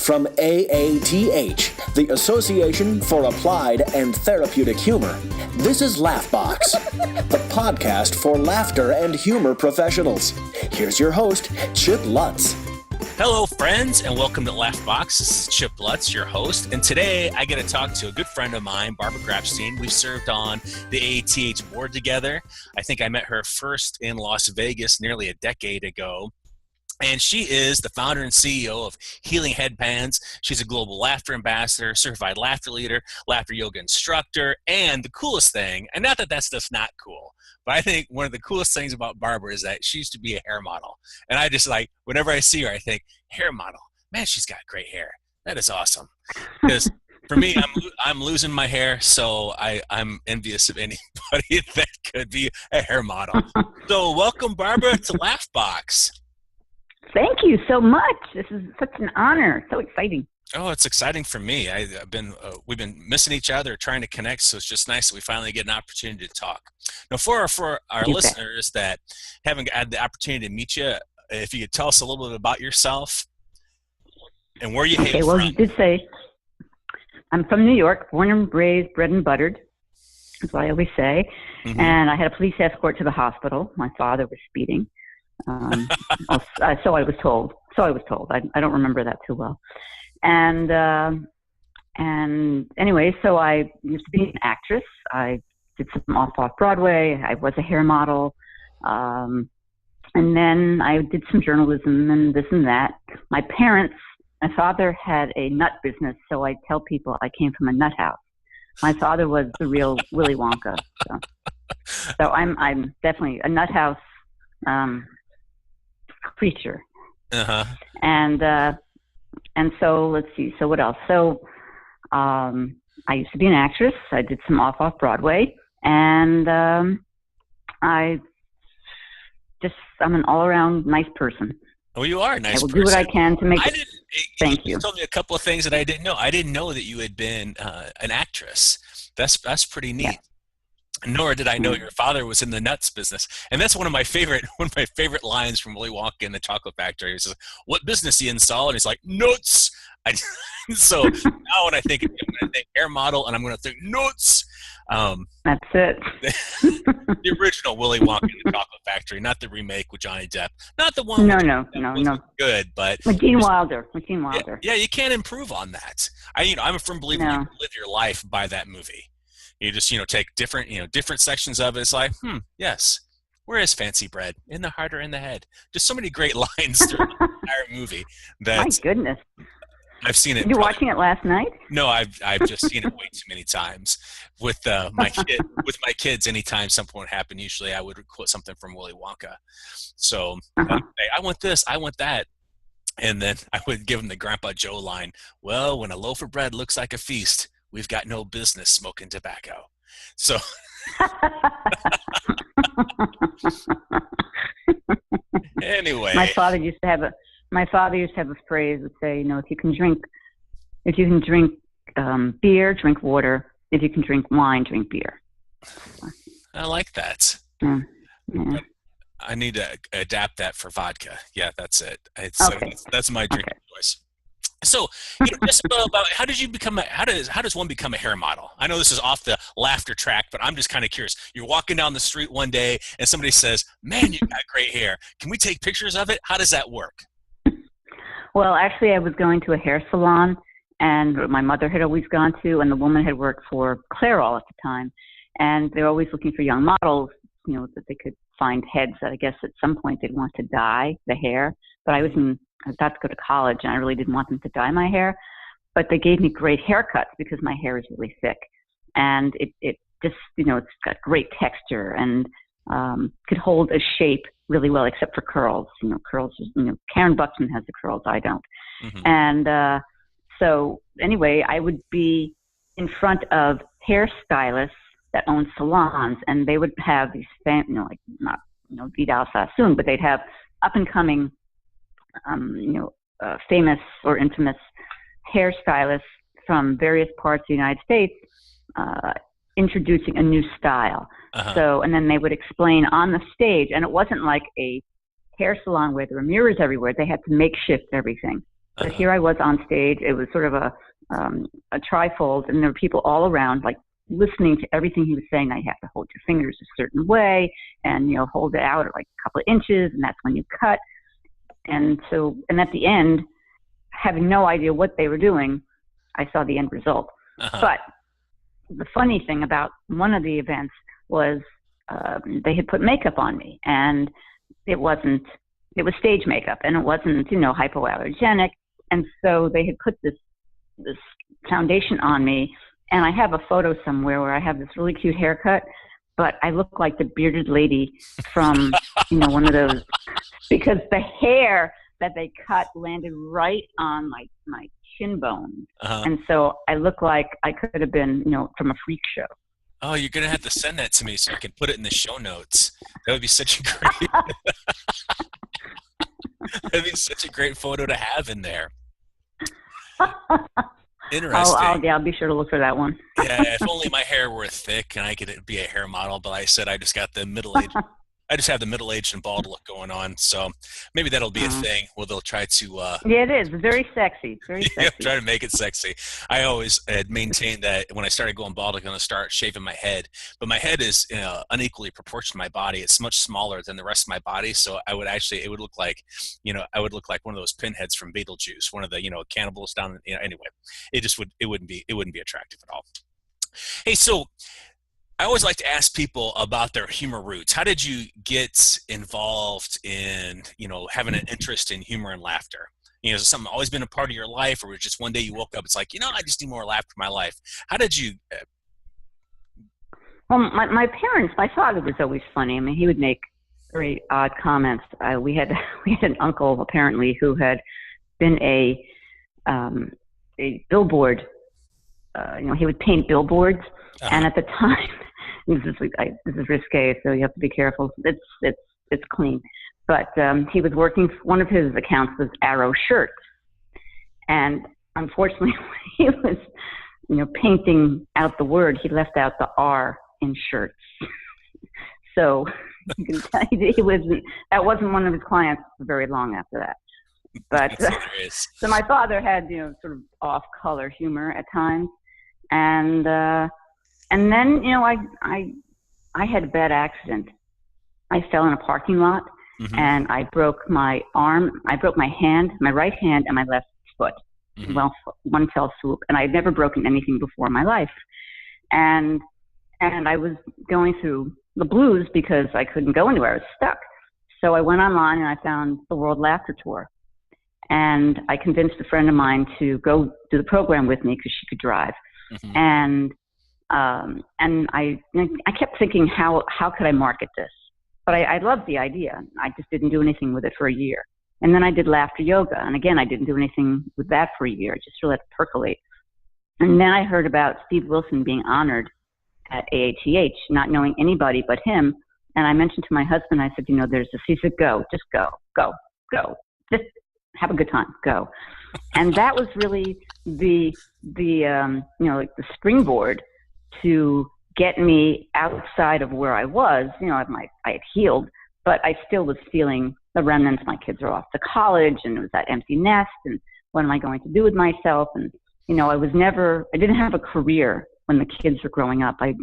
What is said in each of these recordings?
From AATH, the Association for Applied and Therapeutic Humor, this is Laughbox, the podcast for laughter and humor professionals. Here's your host, Chip Lutz. Hello, friends, and welcome to Laughbox. This is Chip Lutz, your host, and today I get to talk to a good friend of mine, Barbara Grapstein. We've served on the AATH board together. I think I met her first in Las Vegas nearly a decade ago. And she is the founder and CEO of Healing Headbands. She's a global laughter ambassador, certified laughter leader, laughter yoga instructor, and the coolest thing, and not that that stuff's not cool, but I think one of the coolest things about Barbara is that she used to be a hair model. And I just like, whenever I see her, I think, hair model, man, she's got great hair. That is awesome. Because for me, I'm losing my hair, so I'm envious of anybody that could be a hair model. So welcome, Barbara, to Laughbox. Thank you so much. This is such an honor. So exciting. Oh, it's exciting for me. We've been missing each other, trying to connect, so it's just nice that we finally get an opportunity to talk. Now, for our listeners that haven't had the opportunity to meet you, if you could tell us a little bit about yourself and where you hail from. Well, you did say I'm from New York, born and raised, bred and buttered. That's what I always say. Mm-hmm. And I had a police escort to the hospital. My father was speeding. So I was told. I don't remember that too well. And anyway, so I used to be an actress. I did some off Broadway. I was a hair model. And then I did some journalism and this and that. My father had a nut business, so I tell people I came from a nut house. My father was the real Willy Wonka. So I'm definitely a nut house creature. Uh-huh. And so let's see. So what else? So I used to be an actress. I did some off Broadway, and I'm an all around nice person. Oh, you are a nice person. I will do what I can to make it. Thank you. You told me a couple of things that I didn't know. I didn't know that you had been an actress. That's pretty neat. Yeah. Nor did I know your father was in the nuts business. And that's one of my favorite lines from Willy Wonka in the Chocolate Factory. He says, "What business you install?" And he's like, "Nuts." So now when I think I'm going to think hair model, and I'm going to think nuts. That's it. The original Willy Wonka in the Chocolate Factory, not the remake with Johnny Depp. Not the one. No. Good, but with Gene Wilder. Yeah, you can't improve on that. I'm a firm believer you can live your life by that movie. You just, take different sections of it. It's like, yes, where is fancy bread? In the heart or in the head? Just so many great lines through the entire movie. My goodness. I've seen it. You were watching it last night? No, I've just seen it way too many times. With my kids, anytime something would happen, usually I would quote something from Willy Wonka. So I want this, I want that. And then I would give them the Grandpa Joe line, "Well, when a loaf of bread looks like a feast, we've got no business smoking tobacco." So anyway, my father used to have a phrase that say, if you can drink beer, drink water. If you can drink wine, drink beer. I like that. Yeah. I need to adapt that for vodka. Yeah, that's it. Okay. That's my drinking choice. So, just about how does one become a hair model? I know this is off the laughter track, but I'm just kind of curious. You're walking down the street one day and somebody says, "Man, you got great hair. Can we take pictures of it?" How does that work? Well, actually, I was going to a hair salon, and my mother had always gone to, and the woman had worked for Clairol at the time, and they're always looking for young models, that they could find heads that I guess at some point they'd want to dye the hair. But I was about to go to college, and I really didn't want them to dye my hair. But they gave me great haircuts because my hair is really thick. And it just, it's got great texture and could hold a shape really well, except for curls. Curls, Karen Buxton has the curls, I don't. Mm-hmm. And so anyway, I would be in front of hairstylists that own salons, and they would have these, not Vidal Sassoon, but they'd have up-and-coming famous or infamous hairstylists from various parts of the United States introducing a new style. Uh-huh. So, and then they would explain on the stage, and it wasn't like a hair salon where there were mirrors everywhere. They had to makeshift everything. But here I was on stage. It was sort of a trifold, and there were people all around, like listening to everything he was saying. I have to hold your fingers a certain way, and hold it out at like a couple of inches, and that's when you cut. And at the end, having no idea what they were doing, I saw the end result. But the funny thing about one of the events was they had put makeup on me, and it was stage makeup, and it wasn't, hypoallergenic. And so they had put this foundation on me, and I have a photo somewhere where I have this really cute haircut, but I look like the bearded lady from, one of those, because the hair that they cut landed right on my shin bone. And so I look like I could have been, from a freak show. Oh, you're going to have to send that to me so I can put it in the show notes. That would be such a great, that'd be such a great photo to have in there. Interesting. I'll be sure to look for that one. Yeah, if only my hair were thick and I could be a hair model, but I said I just got the middle-aged. I just have the middle-aged and bald look going on, so maybe that'll be a thing where they'll try to. Yeah, it is very sexy. Very sexy. Yeah, try to make it sexy. I always had maintained that when I started going bald, I'm going to start shaving my head, but my head is unequally proportioned to my body. It's much smaller than the rest of my body, so it would look like, I would look like one of those pinheads from Beetlejuice, one of the cannibals down. Anyway, it wouldn't be attractive at all. Hey, so I always like to ask people about their humor roots. How did you get involved in, having an interest in humor and laughter? Is it something always been a part of your life, or was it just one day you woke up, it's like, I just need more laughter in my life? How did you? Well, my parents, my father was always funny. I mean, he would make very odd comments. We had an uncle apparently who had been a billboard. He would paint billboards, and at the time. This is risque, so you have to be careful. It's clean, but he was working. One of his accounts was Arrow Shirts, and unfortunately, when he was, painting out the word, he left out the R in shirts. So you can tell that wasn't one of his clients for very long after that. But so my father had sort of off-color humor at times, and then, I had a bad accident. I fell in a parking lot, and I broke my arm. I broke my hand, my right hand, and my left foot. Well, one fell swoop, and I had never broken anything before in my life. And I was going through the blues because I couldn't go anywhere. I was stuck. So I went online, and I found the World Laughter Tour. And I convinced a friend of mine to go do the program with me because she could drive. And I kept thinking, how could I market this? But I loved the idea. I just didn't do anything with it for a year. And then I did laughter yoga. And again, I didn't do anything with that for a year. I just let it percolate. And then I heard about Steve Wilson being honored at AATH, not knowing anybody but him. And I mentioned to my husband, I said, there's this. He said, go, just go. Just have a good time, go. And that was really the springboard to get me outside of where I was. I had healed, but I still was feeling the remnants. My kids are off to college, and it was that empty nest, and what am I going to do with myself? And, I didn't have a career when the kids were growing up. I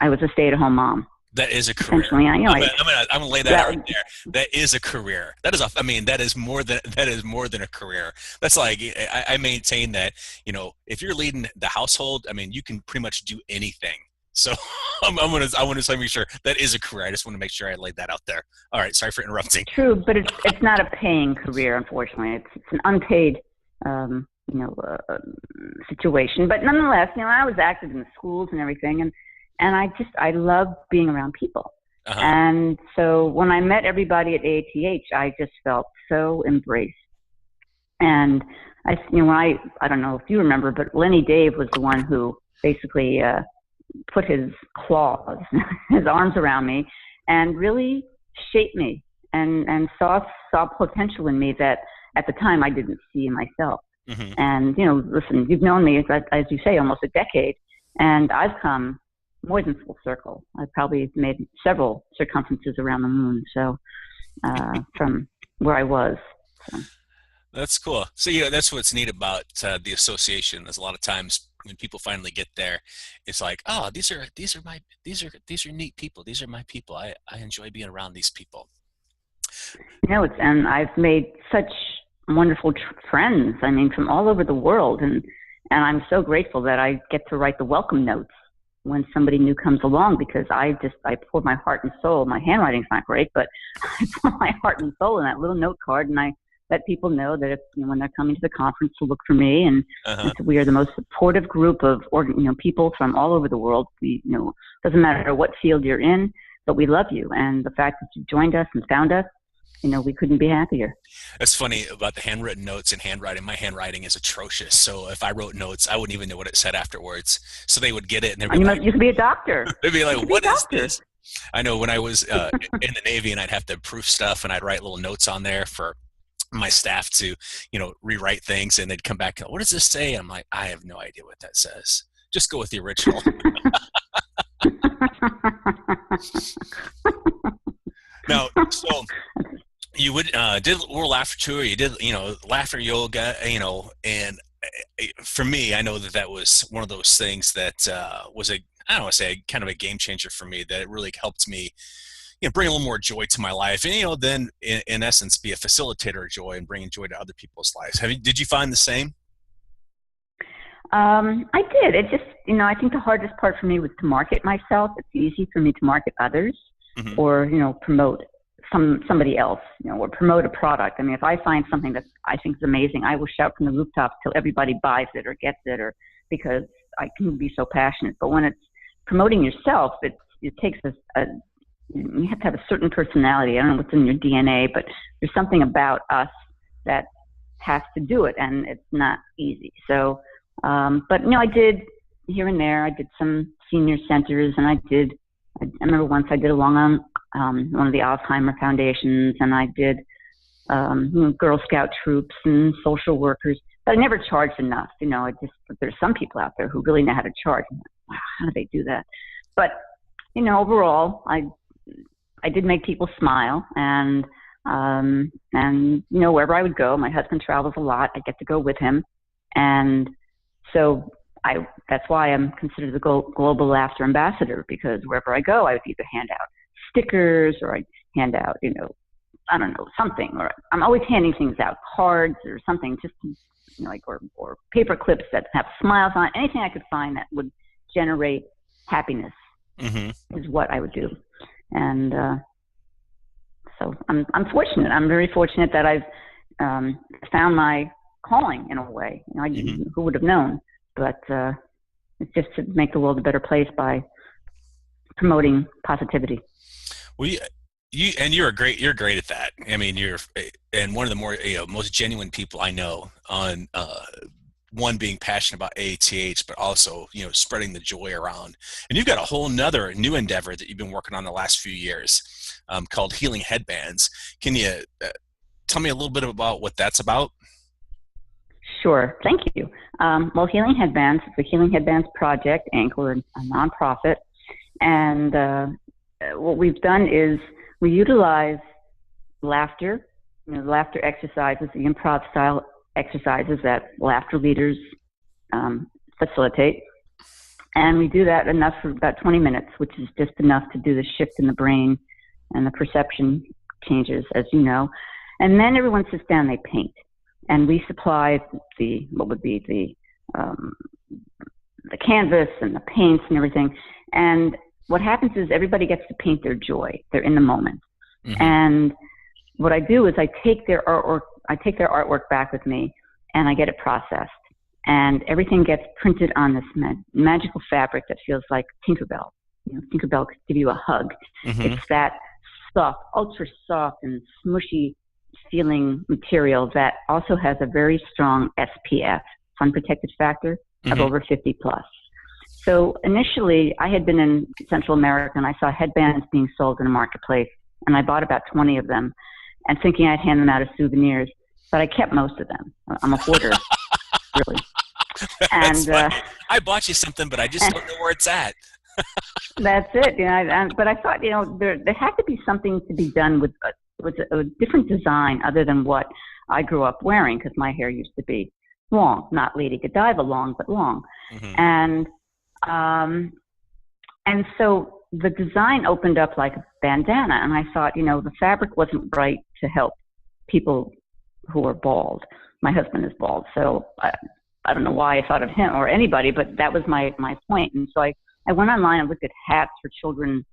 was a stay-at-home mom. That is a career. I'm gonna lay that out right there. That is a career. That is more than a career. That's like, I maintain that, if you're leading the household, you can pretty much do anything. So I want to make sure that is a career. I just want to make sure I laid that out there. All right. Sorry for interrupting. True, but it's not a paying career, unfortunately. It's an unpaid, situation. But nonetheless, I was active in the schools and everything, and I love being around people. And so when I met everybody at AATH, I just felt so embraced. And I don't know if you remember, but Lenny Dave was the one who basically put his claws, his arms around me, and really shaped me and saw potential in me that at the time I didn't see in myself. And, listen, you've known me, as you say, almost a decade, and I've come more than full circle. I've probably made several circumferences around the moon, so from where I was. So. That's cool. So, that's what's neat about the association is a lot of times when people finally get there, it's like, oh, these are neat people. These are my people. I enjoy being around these people. And I've made such wonderful friends. I mean, from all over the world, and I'm so grateful that I get to write the welcome notes when somebody new comes along, because I pour my heart and soul. My handwriting's not great, but I pour my heart and soul in that little note card, and I let people know that if, when they're coming to the conference to look for me, and we are the most supportive group of people from all over the world. We, doesn't matter what field you're in, but we love you, and the fact that you joined us and found us, we couldn't be happier. That's funny about the handwritten notes and handwriting. My handwriting is atrocious. So if I wrote notes, I wouldn't even know what it said afterwards. So they would get it, and they'd be like, you could be a doctor. They'd be like, what is this? I know when I was in the Navy, and I'd have to proof stuff, and I'd write little notes on there for my staff to, rewrite things, and they'd come back, what does this say? And I'm like, I have no idea what that says. Just go with the original. Now, so you did World Laughter Tour, you did, laughter yoga, and for me, I know that was one of those things that was I don't want to say kind of a game changer for me, that it really helped me bring a little more joy to my life, and then in essence be a facilitator of joy and bringing joy to other people's lives. Did you find the same? I did. It just, I think the hardest part for me was to market myself. It's easy for me to market others, or promote somebody else, or promote a product. I mean, if I find something that I think is amazing, I will shout from the rooftops till everybody buys it or gets it, or because I can be so passionate. But when it's promoting yourself, it takes you have to have a certain personality. I don't know what's in your DNA, but there's something about us that has to do it, and it's not easy. So, but I did here and there. I did some senior centers, and I remember once I did along on one of the Alzheimer foundations, and I did Girl Scout troops and social workers. But I never charged enough. There's some people out there who really know how to charge. I'm like, wow, how do they do that? But overall, I did make people smile, and wherever I would go, my husband travels a lot. I get to go with him, and so that's why I'm considered the global laughter ambassador, because wherever I go, I would either hand out stickers, or I'd hand out, I don't know, something, or I'm always handing things out, cards or something, just or paper clips that have smiles on it. Anything I could find that would generate happiness is what I would do. And so I'm fortunate. I'm very fortunate that I've found my calling in a way. Who would have known? But it's just to make the world a better place by promoting positivity. Well, you're great at that. I mean, you're one of the more most genuine people I know on one, being passionate about AATH, but also, spreading the joy around. And you've got a whole nother new endeavor that you've been working on the last few years, called Healing Headbands. Can you tell me a little bit about what that's about? Sure. Thank you. Well, Healing Headbands is the Healing Headbands Project, Inc., or a nonprofit. And what we've done is we utilize laughter, laughter exercises, the improv style exercises that laughter leaders facilitate. And we do that enough for about 20 minutes, which is just enough to do the shift in the brain and the perception changes, as you know. And then everyone sits down, they paint. And we supply the canvas and the paints and everything. And what happens is everybody gets to paint their joy. They're in the moment. And what I do is I take their artwork back with me, and I get it processed. And everything gets printed on this magical fabric that feels like Tinkerbell. Tinkerbell could give you a hug. It's that soft, ultra soft and smushy feeling material that also has a very strong SPF, sun protected factor, of over 50 plus. So initially, I had been in Central America, and I saw headbands being sold in a marketplace, and I bought about 20 of them, and thinking I'd hand them out as souvenirs, but I kept most of them. I'm a hoarder, really. And I bought you something, but I just don't know where it's at. That's it. But I thought, there had to be something to be done with a different design other than what I grew up wearing because my hair used to be long, not Lady Godiva long, but long. And so the design opened up like a bandana, and I thought, the fabric wasn't right to help people who are bald. My husband is bald, so I don't know why I thought of him or anybody, but that was my point. And so I went online and looked at hats for children,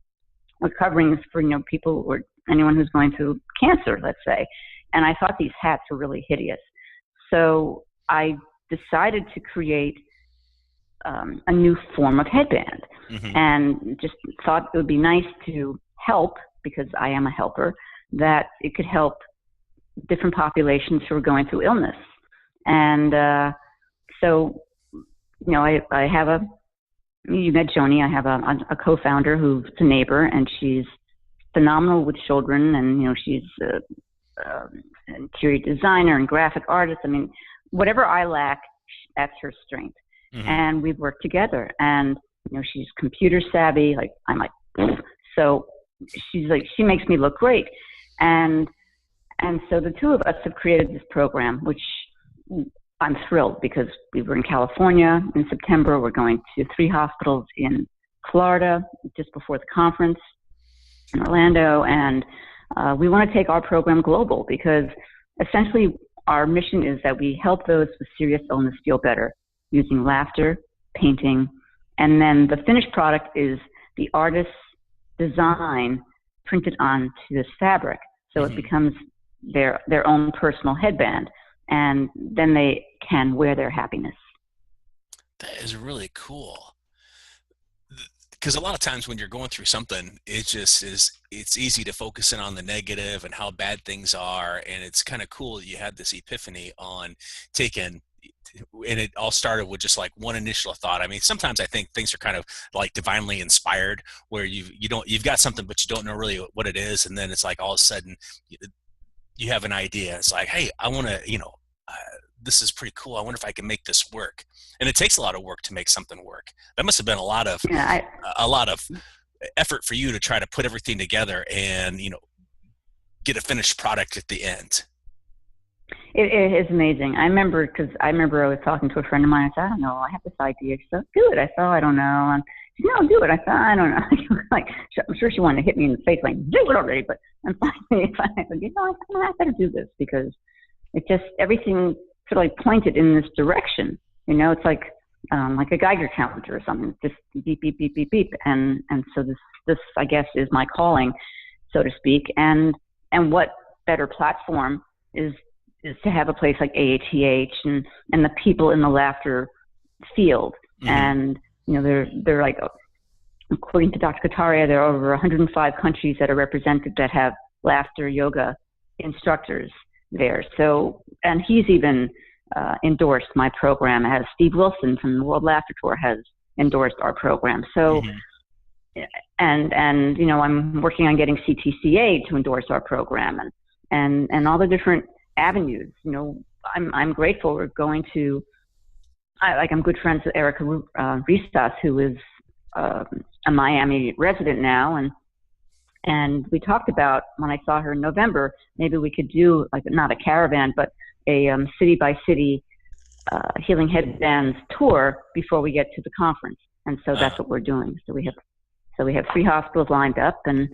or coverings for, people or anyone who's going through cancer, let's say. And I thought these hats were really hideous. So I decided to create a new form of headband, and just thought it would be nice to help, because I am a helper, that it could help different populations who are going through illness. And so, I have you met Joni, I have a co-founder who's a neighbor, and she's phenomenal with children, and, she's an interior designer and graphic artist. I mean, whatever I lack, that's her strength. And we've worked together, and, she's computer savvy, like I'm like, so she's like, she makes me look great. And so the two of us have created this program, which I'm thrilled, because we were in California in September. We're going to 3 hospitals in Florida just before the conference in Orlando. And we want to take our program global, because essentially our mission is that we help those with serious illness feel better using laughter, painting, and then the finished product is the artist's design printed onto this fabric. So it becomes their own personal headband, and then they can wear their happiness. That is really cool. Because a lot of times when you're going through something, it's easy to focus in on the negative and how bad things are. And it's kind of cool that you had this epiphany on and it all started with just like one initial thought. I mean, sometimes I think things are kind of like divinely inspired, where you've got something, but you don't know really what it is. And then it's like all of a sudden you have an idea. It's like, hey, I want to, this is pretty cool. I wonder if I can make this work. And it takes a lot of work to make something work. That must have been a lot of effort for you to try to put everything together and, get a finished product at the end. It is amazing. I remember I was talking to a friend of mine. I said, I don't know, I have this idea. She said, do it. I said, I don't know. And she said, no, do it. I said, I don't know. Like, I'm sure she wanted to hit me in the face, like, do it already. But I'm finally, I said, I better do this, because it just, everything sort of like pointed in this direction. It's like a Geiger counter or something, just beep, beep, beep, beep, beep. And so this, I guess, is my calling, so to speak. And what better platform is to have a place like AATH and the people in the laughter field. And, they're like, according to Dr. Kataria, there are over 105 countries that are represented that have laughter yoga instructors there. So, and he's even endorsed my program, as Steve Wilson from the World Laughter Tour has endorsed our program. So, and I'm working on getting CTCA to endorse our program, and all the different avenues. I'm grateful. We're going to, I'm good friends with Erica Ristas, who is a Miami resident now, and we talked about, when I saw her in November, maybe we could do like not a caravan, but a city by city healing headbands tour before we get to the conference. And so that's what we're doing. So we have 3 hospitals lined up, and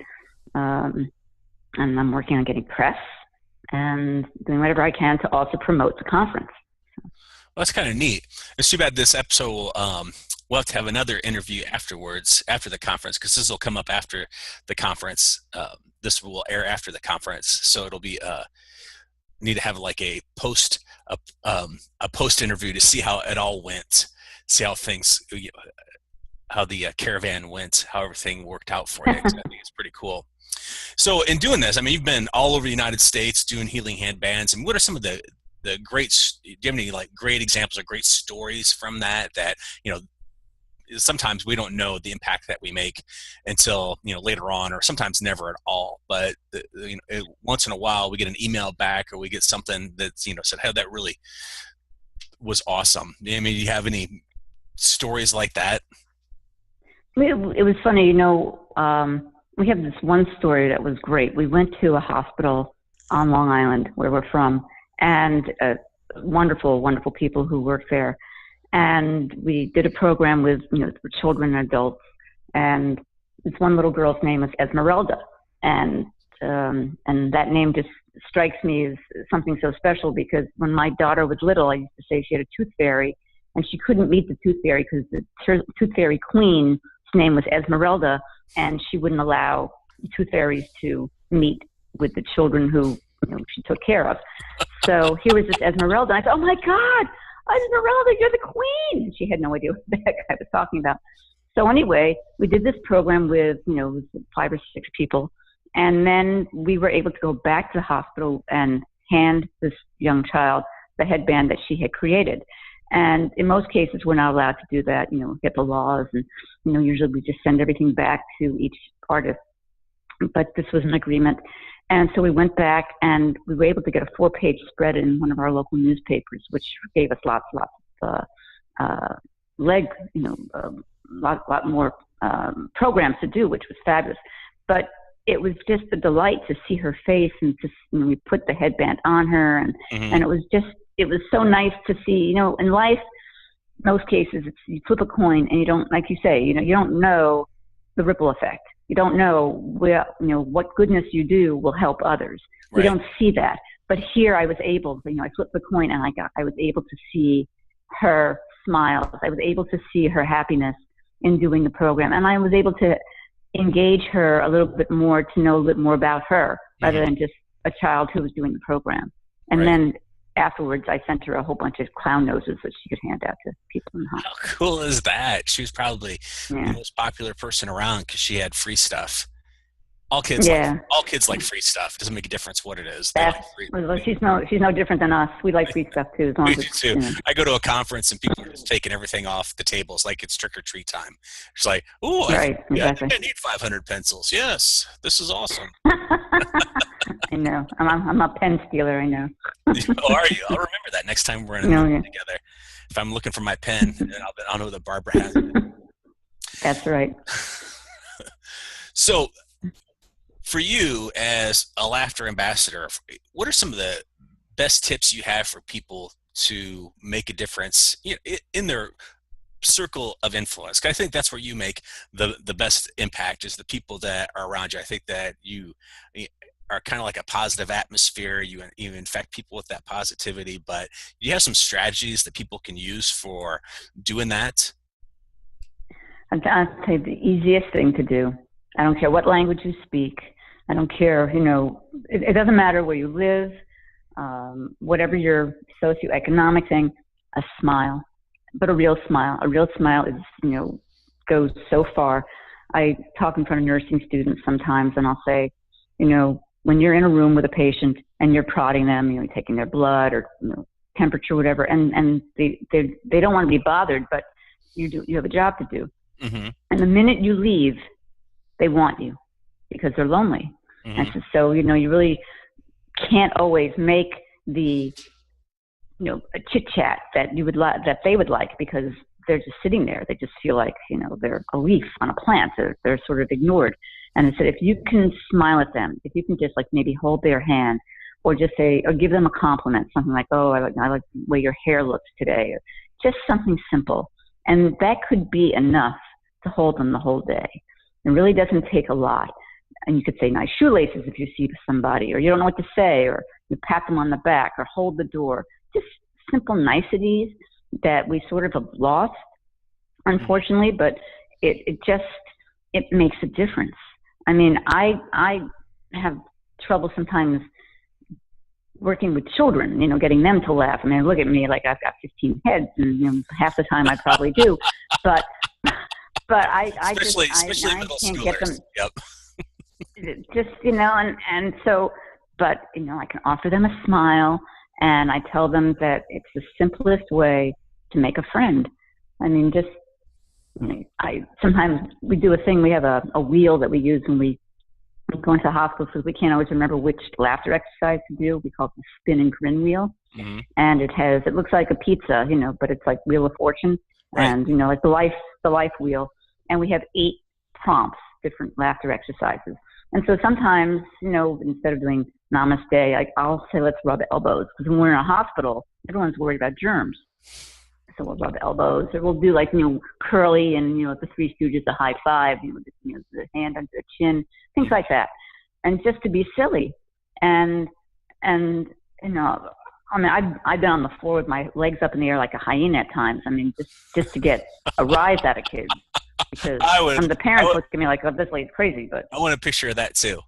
I'm working on getting press and doing whatever I can to also promote the conference. Well, that's kind of neat. It's too bad this episode we'll have to have another interview afterwards, after the conference, because this will come up after the conference. This will air after the conference, so it'll be need to have like a post interview to see how it all went, see how things, how the caravan went, how everything worked out for you. I think it's pretty cool. So in doing this, I mean, you've been all over the United States doing healing headbands. And what are some of the great, do you have any like great examples or great stories from that, sometimes we don't know the impact that we make until, later on, or sometimes never at all. But, once in a while we get an email back, or we get something that's, said, hey, that really was awesome. I mean, do you have any stories like that? It was funny, we have this one story that was great. We went to a hospital on Long Island, where we're from, and wonderful, wonderful people who work there. And we did a program with, for children and adults. And this one little girl's name was Esmeralda. And that name just strikes me as something so special, because when my daughter was little, I used to say she had a tooth fairy, and she couldn't meet the tooth fairy because the tooth fairy queen's name was Esmeralda, and she wouldn't allow tooth fairies to meet with the children who she took care of. So here was this Esmeralda, and I thought, oh my God, Esmeralda, you're the queen! And she had no idea what the heck I was talking about. So anyway, we did this program with 5 or 6 people, and then we were able to go back to the hospital and hand this young child the headband that she had created. And in most cases, we're not allowed to do that, HIPAA laws, and usually we just send everything back to each artist. But this was an agreement. And so we went back, and we were able to get a 4-page spread in one of our local newspapers, which gave us lots of lot more programs to do, which was fabulous. But it was just a delight to see her face, and we put the headband on her, and and it was so nice to see. In life, most cases, you flip a coin, and you don't, like you say, you don't know the ripple effect. You don't know what goodness you do will help others. Right. We don't see that. But here I was able to, I flipped the coin, and I was able to see her smiles. I was able to see her happiness in doing the program. And I was able to engage her a little bit more, to know a little bit more about her, rather than just a child who was doing the program. And then afterwards, I sent her a whole bunch of clown noses that she could hand out to people in the hospital. How cool is that? She was probably the most popular person around because she had free stuff. All kids like free stuff. It doesn't make a difference what it is. She's no different than us. We like free stuff too. As long as too. I go to a conference and people are just taking everything off the tables like it's trick or treat time. It's like, oh, exactly. I think I need 500 pencils. Yes, this is awesome. I know. I'm a pen stealer. I know. Oh, are you? I'll remember that next time we're in a meeting together. If I'm looking for my pen, I'll know that Barbara has it. That's right. So, for you as a laughter ambassador, what are some of the best tips you have for people to make a difference in their circle of influence? 'Cause I think that's where you make the best impact, is the people that are around you. I think that you are kind of like a positive atmosphere. You infect people with that positivity, but you have some strategies that people can use for doing that? I'll tell you the easiest thing to do. I don't care what language you speak. I don't care, it doesn't matter where you live, whatever your socioeconomic thing, a smile, but a real smile. A real smile is, goes so far. I talk in front of nursing students sometimes, and I'll say, when you're in a room with a patient and you're prodding them, taking their blood or temperature, whatever, and they don't want to be bothered, but you have a job to do. Mm-hmm. And the minute you leave, they want you because they're lonely. Mm-hmm. And so, you really can't always make the, a chit chat that that they would like, because they're just sitting there. They just feel like, they're a leaf on a plant. They're sort of ignored. And I said, if you can smile at them, if you can just maybe hold their hand, or just say, or give them a compliment, something like, oh, I like the way your hair looks today, or just something simple. And that could be enough to hold them the whole day. It really doesn't take a lot. And you could say nice shoelaces if you see somebody, or you don't know what to say, or you pat them on the back, or hold the door. Just simple niceties that we sort of have lost, unfortunately, but it makes a difference. I mean, I have trouble sometimes working with children, getting them to laugh. I mean, look at me, like I've got 15 heads, and half the time I probably do, but I can't get them. Yep. Just, and so, but, I can offer them a smile, and I tell them that it's the simplest way to make a friend. I mean, just, sometimes we do a thing, we have a wheel that we use when we go into the hospital, because we can't always remember which laughter exercise to do. We call it the spin and grin wheel. Mm-hmm. And it looks like a pizza, but it's like Wheel of Fortune, right. And, like the life wheel. And we have 8 prompts, different laughter exercises. And so sometimes, instead of doing namaste, I'll say let's rub elbows, because when we're in a hospital, everyone's worried about germs. So we'll rub elbows, or we'll do curly and the Three Stooges, a high five, the hand under the chin, things like that, and just to be silly. And I've been on the floor with my legs up in the air like a hyena at times. Just to get a rise out of kids, because the parents look at me like, oh, this lady's crazy. But I want a picture of that too.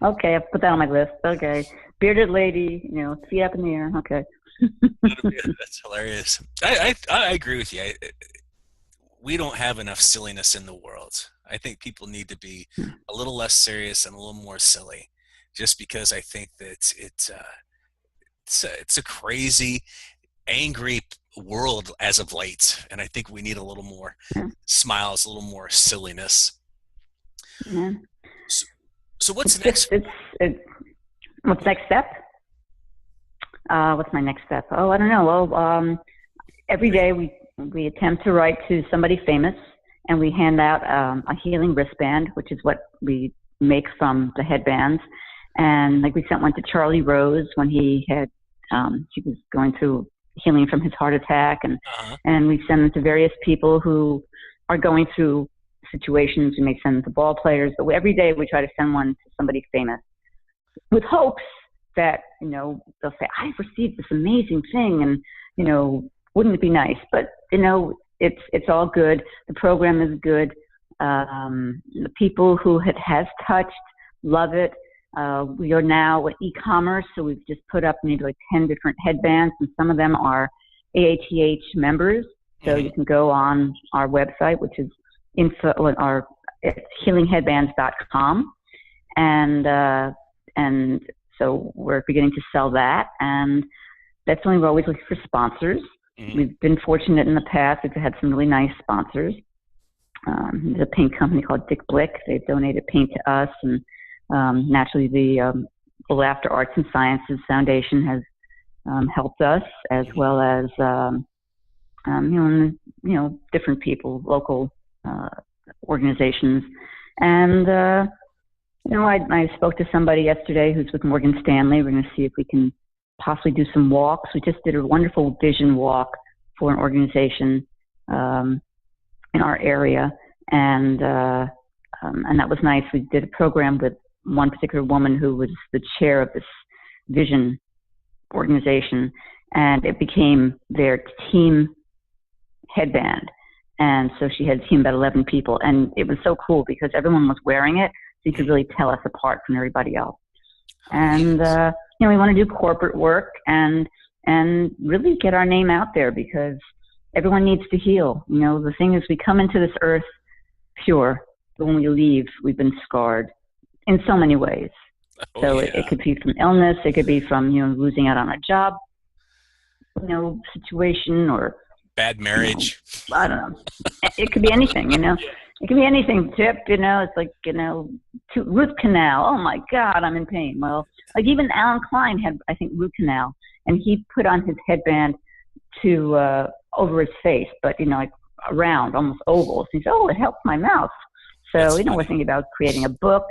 Okay, I'll put that on my list. Okay, bearded lady, feet up in the air. Okay. That's hilarious. I agree with you. We don't have enough silliness in the world. I think people need to be a little less serious and a little more silly, just because I think that it's a crazy, angry world as of late, and I think we need a little more smiles, a little more silliness. Yeah. So what's next? What's next step? What's my next step? Oh, I don't know. Well, every day we attempt to write to somebody famous, and we hand out a healing wristband, which is what we make from the headbands. And we sent one to Charlie Rose when he was going through healing from his heart attack, and we send them to various people who are going through situations. We may send them to ball players, but every day we try to send one to somebody famous, with hopes that they'll say, I've received this amazing thing, and wouldn't it be nice? But it's all good. The program is good. The people who it has touched love it. We are now e-commerce, so we've just put up maybe 10 different headbands, and some of them are AATH members. So you can go on our website, which is healingheadbands.com, and so we're beginning to sell that, and that's something we're always looking for sponsors. We've been fortunate in the past. We've had some really nice sponsors. There's a paint company called Dick Blick. They've donated paint to us, and naturally the Laughter Arts and Sciences Foundation has helped us, as well as different people, local organizations. And I spoke to somebody yesterday who's with Morgan Stanley. We're going to see if we can possibly do some walks. We just did a wonderful vision walk for an organization in our area, and that was nice. We did a program with one particular woman who was the chair of this vision organization, and it became their team headband. And so she had a team of about 11 people, and it was so cool because everyone was wearing it, so you could really tell us apart from everybody else. And we want to do corporate work and really get our name out there, because everyone needs to heal. The thing is, we come into this earth pure, but when we leave, we've been scarred in so many ways. It could be from illness, it could be from losing out on a job, situation, or bad marriage. I don't know. It could be anything. It can be anything. Tip. It's like root canal. Oh my God, I'm in pain. Well, even Alan Klein had, I think, root canal, and he put on his headband to over his face, but around, almost oval. So he said, "Oh, it helps my mouth." So we're thinking about creating a book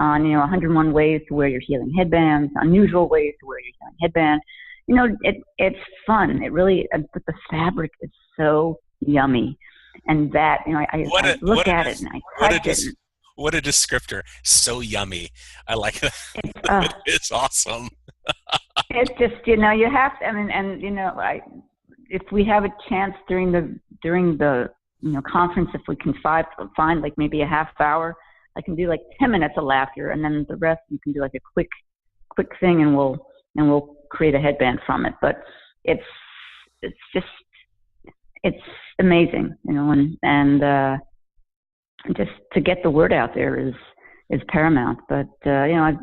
on 101 ways to wear your healing headbands, unusual ways to wear your healing headband. It's fun. It really, but the fabric is so yummy, and that I look at it and I touch it. What a descriptor! So yummy. I like that. It's awesome. It's just you have to. If we have a chance during the conference, if we can find maybe a half hour, I can do 10 minutes of laughter, and then the rest you can do a quick thing, and we'll create a headband from it. But it's amazing, and just to get the word out there is paramount. But I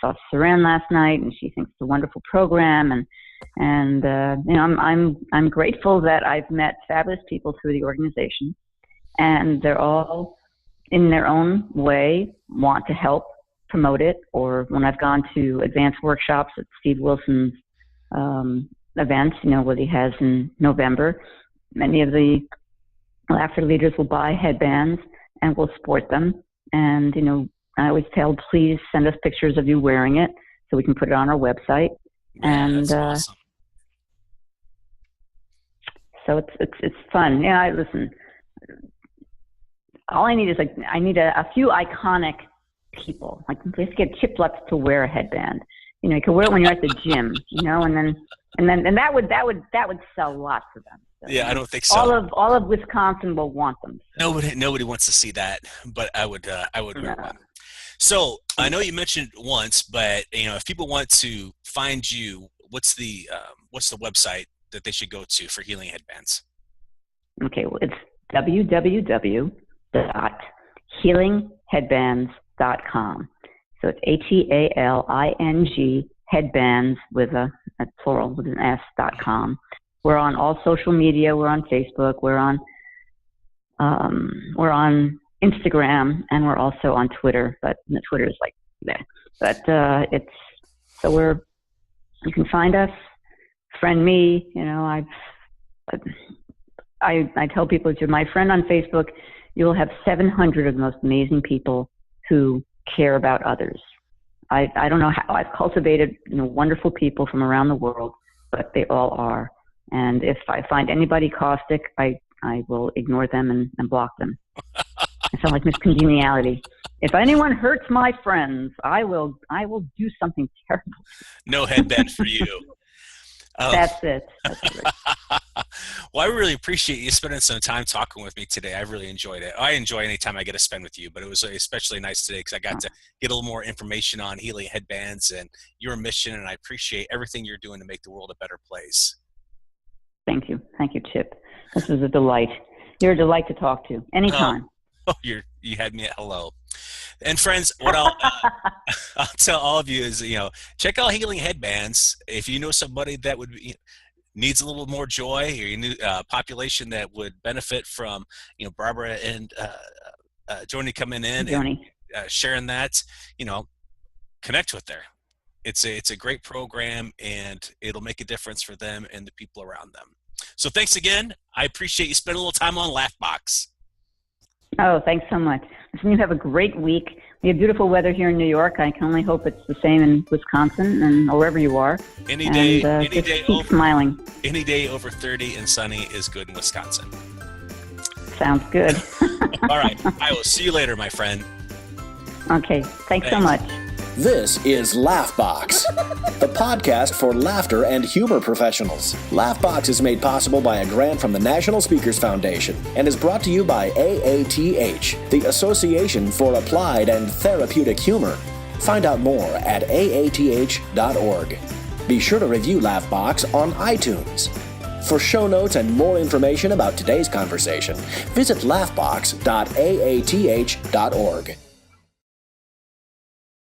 saw Saran last night, and she thinks it's a wonderful program, and I'm grateful that I've met fabulous people through the organization, and they're all in their own way want to help promote it. Or when I've gone to advanced workshops at Steve Wilson's events, what he has in November, many of the laughter leaders will buy headbands and we'll sport them. And, I always tell, please send us pictures of you wearing it so we can put it on our website. That's awesome. So it's fun. Yeah, listen. All I need is I need a few iconic people. Like, just get Chip Lutz to wear a headband. You know, you can wear it when you're at the gym. You know, and that would sell lots of them. So, yeah, I don't think so. All of Wisconsin will want them. So. Nobody wants to see that, but I would wear one. So I know you mentioned it once, but if people want to find you, what's the website that they should go to for Healing Headbands? Okay, well, it's www.healingheadbands.com. So it's HEALING headbands with a plural with an S.com. We're on all social media. We're on Facebook. We're on Instagram, and we're also on Twitter. But Twitter is like that. But you can find us. Friend me, I tell people, if you're my friend on Facebook, you'll have 700 of the most amazing people who care about others. I don't know how I've cultivated wonderful people from around the world, but they all are. And if I find anybody caustic, I will ignore them and block them. I sound like Miss Congeniality. If anyone hurts my friends, I will do something terrible. No headband for you. That's it. Well, I really appreciate you spending some time talking with me today. I really enjoyed it. I enjoy any time I get to spend with you, but it was especially nice today because I got to get a little more information on Healing Headbands and your mission, and I appreciate everything you're doing to make the world a better place. Thank you, Chip. This was a delight. You're a delight to talk to anytime. You had me at hello. And friends, what I'll tell all of you is, check out Healing Headbands. If you know somebody that would needs a little more joy, or you knew population that would benefit from, Barbara and Joni coming in and sharing that, connect with her. It's a great program, and it'll make a difference for them and the people around them. So thanks again. I appreciate you spending a little time on LaughBox. Oh, thanks so much. Listen, you have a great week. We have beautiful weather here in New York. I can only hope it's the same in Wisconsin and wherever you are. Any day keep smiling. Any day over 30 and sunny is good in Wisconsin. Sounds good. All right. I will see you later, my friend. Okay. Thanks so much. This is LaughBox, the podcast for laughter and humor professionals. LaughBox is made possible by a grant from the National Speakers Foundation and is brought to you by AATH, the Association for Applied and Therapeutic Humor. Find out more at AATH.org. Be sure to review LaughBox on iTunes. For show notes and more information about today's conversation, visit laughbox.aath.org.